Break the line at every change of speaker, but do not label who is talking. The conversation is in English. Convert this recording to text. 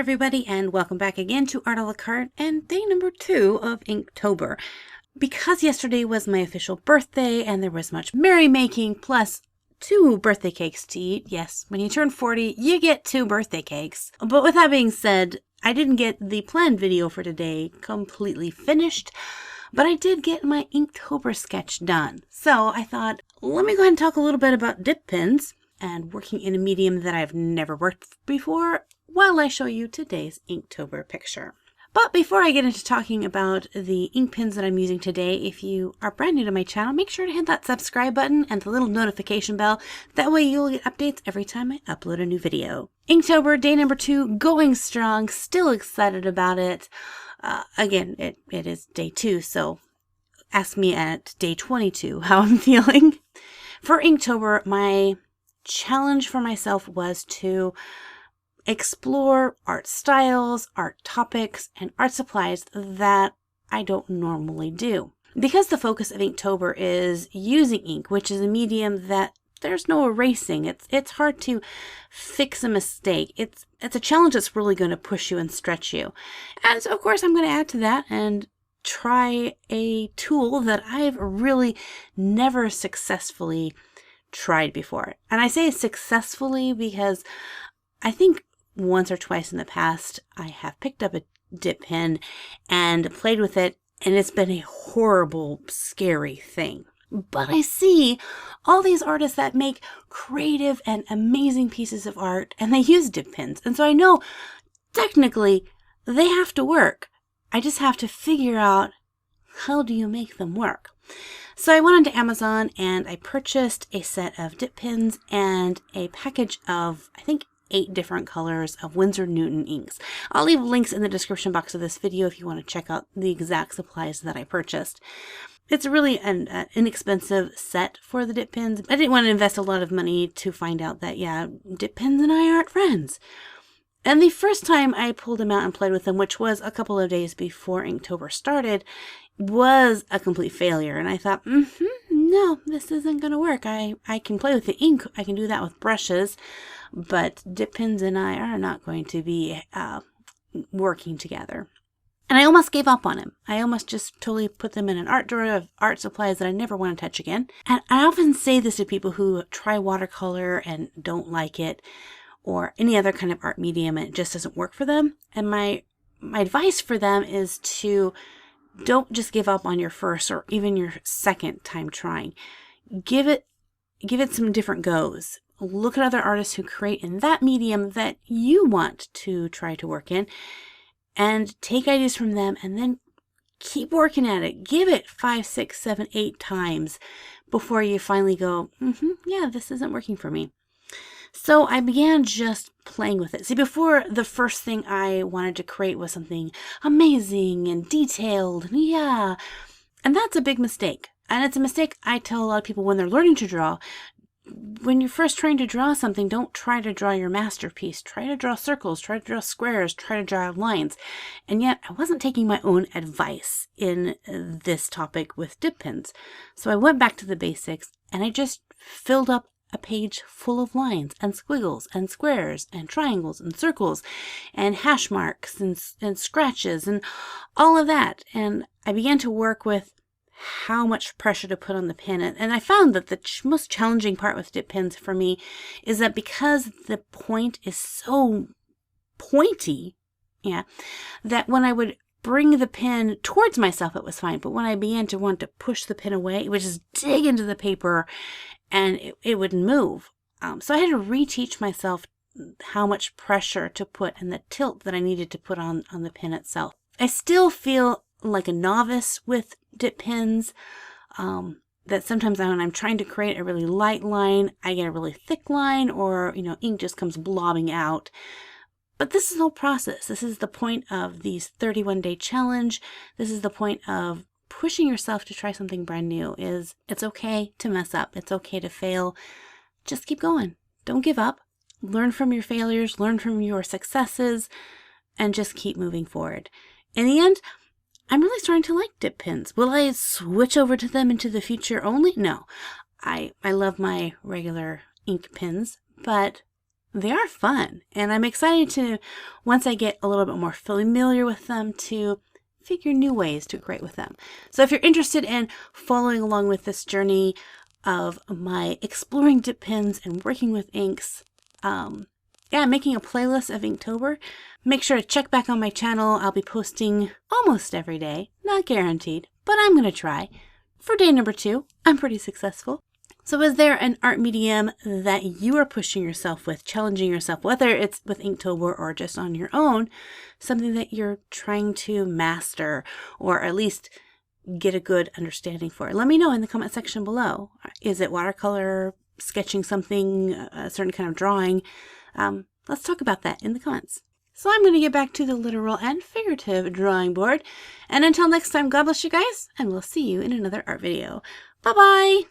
everybody, and welcome back again to Art a la Carte and day number 2 of Inktober. Because yesterday was my official birthday and there was much merrymaking plus 2 birthday cakes to eat. Yes, when you turn 40, you get 2 birthday cakes. But with that being said, I didn't get the planned video for today completely finished, but I did get my Inktober sketch done. So I thought, let me go ahead and talk a little bit about dip pens and working in a medium that I've never worked before while I show you today's Inktober picture. But before I get into talking about the ink pens that I'm using today, if you are brand new to my channel, make sure to hit that subscribe button and the little notification bell. That way you'll get updates every time I upload a new video. Inktober, day number 2, going strong, still excited about it. Again, it is day 2, so ask me at day 22 how I'm feeling. For Inktober, my challenge for myself was to explore art styles, art topics, and art supplies that I don't normally do. Because the focus of Inktober is using ink, which is a medium that there's no erasing. It's hard to fix a mistake. It's a challenge that's really going to push you and stretch you. And so, of course, I'm going to add to that and try a tool that I've really never successfully tried before. And I say successfully because I think once or twice in the past I have picked up a dip pen and played with it, and it's been a horrible, scary thing. But I see all these artists that make creative and amazing pieces of art, and they use dip pens. And so I know technically they have to work. I just have to figure out, how do you make them work? So I went onto Amazon and I purchased a set of dip pens and a package of, I think, 8 different colors of Winsor Newton inks. I'll leave links in the description box of this video if you want to check out the exact supplies that I purchased. It's really an inexpensive set for the dip pens. I didn't want to invest a lot of money to find out that, yeah, dip pens and I aren't friends. And the first time I pulled them out and played with them, which was a couple of days before Inktober started, was a complete failure. And I thought, no, this isn't going to work. I can play with the ink. I can do that with brushes. But dip pens and I are not going to be working together. And I almost gave up on him. I almost just totally put them in an art drawer of art supplies that I never want to touch again. And I often say this to people who try watercolor and don't like it, or any other kind of art medium, and it just doesn't work for them. And my advice for them is to don't just give up on your first or even your second time trying. Give it some different goes. Look at other artists who create in that medium that you want to try to work in, and take ideas from them, and then keep working at it. Give it 5, 6, 7, 8 times before you finally go, yeah, this isn't working for me. So I began just playing with it. See, before, the first thing I wanted to create was something amazing and detailed, yeah. And that's a big mistake. And it's a mistake I tell a lot of people when they're learning to draw. When you're first trying to draw something, don't try to draw your masterpiece. Try to draw circles, try to draw squares, try to draw lines. And yet, I wasn't taking my own advice in this topic with dip pens. So I went back to the basics, and I just filled up a page full of lines and squiggles and squares and triangles and circles and hash marks and scratches and all of that. And I began to work with how much pressure to put on the pen. And I found that the most challenging part with dip pens for me is that because the point is so pointy, yeah, that when I would bring the pen towards myself, it was fine. But when I began to want to push the pen away, it would just dig into the paper and it wouldn't move. So I had to reteach myself how much pressure to put and the tilt that I needed to put on the pen itself. I still feel like a novice with dip pens, that sometimes when I'm trying to create a really light line, I get a really thick line, or, ink just comes blobbing out. But this is the whole process. This is the point of these 31-day challenge. This is the point of pushing yourself to try something brand new. Is it's okay to mess up. It's okay to fail. Just keep going. Don't give up. Learn from your failures, learn from your successes, and just keep moving forward. In the end, I'm really starting to like dip pens. Will I switch over to them into the future only? No. I love my regular ink pens, but they are fun, and I'm excited to, once I get a little bit more familiar with them, to figure new ways to create with them. So if you're interested in following along with this journey of my exploring dip pens and working with inks, yeah, making a playlist of Inktober, make sure to check back on my channel. I'll be posting almost every day, not guaranteed, but I'm going to try. For day number 2, I'm pretty successful. So is there an art medium that you are pushing yourself with, challenging yourself, whether it's with Inktober or just on your own, something that you're trying to master or at least get a good understanding for? Let me know in the comment section below. Is it watercolor, sketching something, a certain kind of drawing? Let's talk about that in the comments. So I'm going to get back to the literal and figurative drawing board. And until next time, God bless you guys, and we'll see you in another art video. Bye-bye!